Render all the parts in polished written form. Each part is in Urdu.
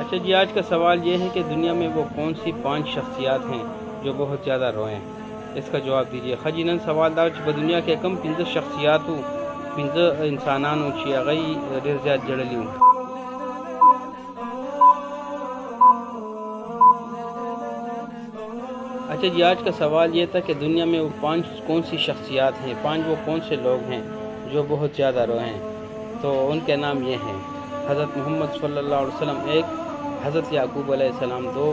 اچھا جی، آج کا سوال یہ ہے کہ دنیا میں وہ کون سی 5 شخصیات ہیں جو بہت زیادہ روئیں؟ اس کا جواب دیجیے۔ خجینن سوال دار چھ دنیا کے کم 15 شخصیات 15 انسانانو چھ اغی ډیر زیات جڑلیو۔ اچھا جی، آج کا سوال یہ تھا کہ دنیا میں وہ 5 کون سی شخصیات ہیں، 5 وہ کون سے لوگ ہیں جو بہت زیادہ روئے ہیں؟ تو ان کے نام یہ ہیں: حضرت محمد صلی اللہ علیہ وسلم 1، حضرت یعقوب علیہ السلام 2،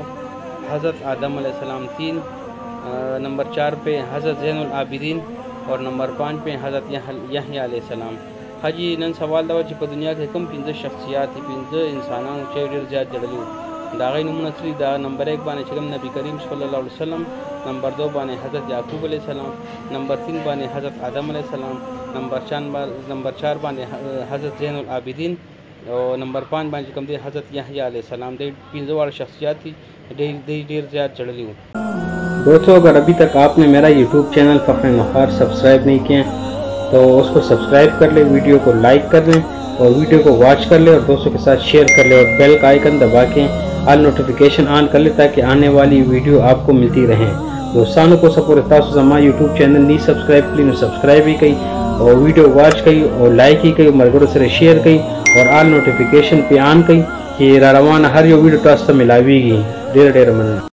حضرت آدم علیہ السلام 3، نمبر 4 پہ حضرت زین العابدین، اور نمبر 5 پہ حضرت یحییٰ علیہ السلام۔ حجی نن سوال دا چې په دنیا کې کم 15 شخصیات 15 انسانانو چې ډېر زیات جړلي دا غي نمونه سری دا نمبر 1 باندې چې نبی کریم صلی الله علیه وسلم، نمبر 2 باندې حضرت یعقوب علیہ السلام، نمبر 3 باندې حضرت آدم علیہ السلام، نمبر 4 باندې حضرت زین العابدین، اور نمبر 5 باندې کوم دی حضرت یحییٰ علیہ السلام۔ دی 15 والا شخصیات تھی ډېر زیات جړلي وو۔ دوستو، اگر ابھی تک آپ نے میرا یوٹیوب چینل فخر نخار سبسکرائب نہیں کیا تو اس کو سبسکرائب کر لیں، ویڈیو کو لائک کر لیں اور ویڈیو کو واچ کر لیں اور دوستوں کے ساتھ شیئر کر لیں، اور بیل کا آئیکن دبا کے آل نوٹیفیکیشن آن کر لیں تاکہ آنے والی ویڈیو آپ کو ملتی رہیں۔ دوستانوں کو سپورٹ تاسو زما یوٹیوب چینل نہیں سبسکرائب کری نو سبسکرائب ہی کئی اور ویڈیو واچ کئی اور لائک ہی کئی، مرګرو سره شیئر کئی اور آل نوٹیفیکیشن پہ آن کئی کہ را روانه هر یو ویډیو تاسو ته ملاویږي۔ ډېر مننه۔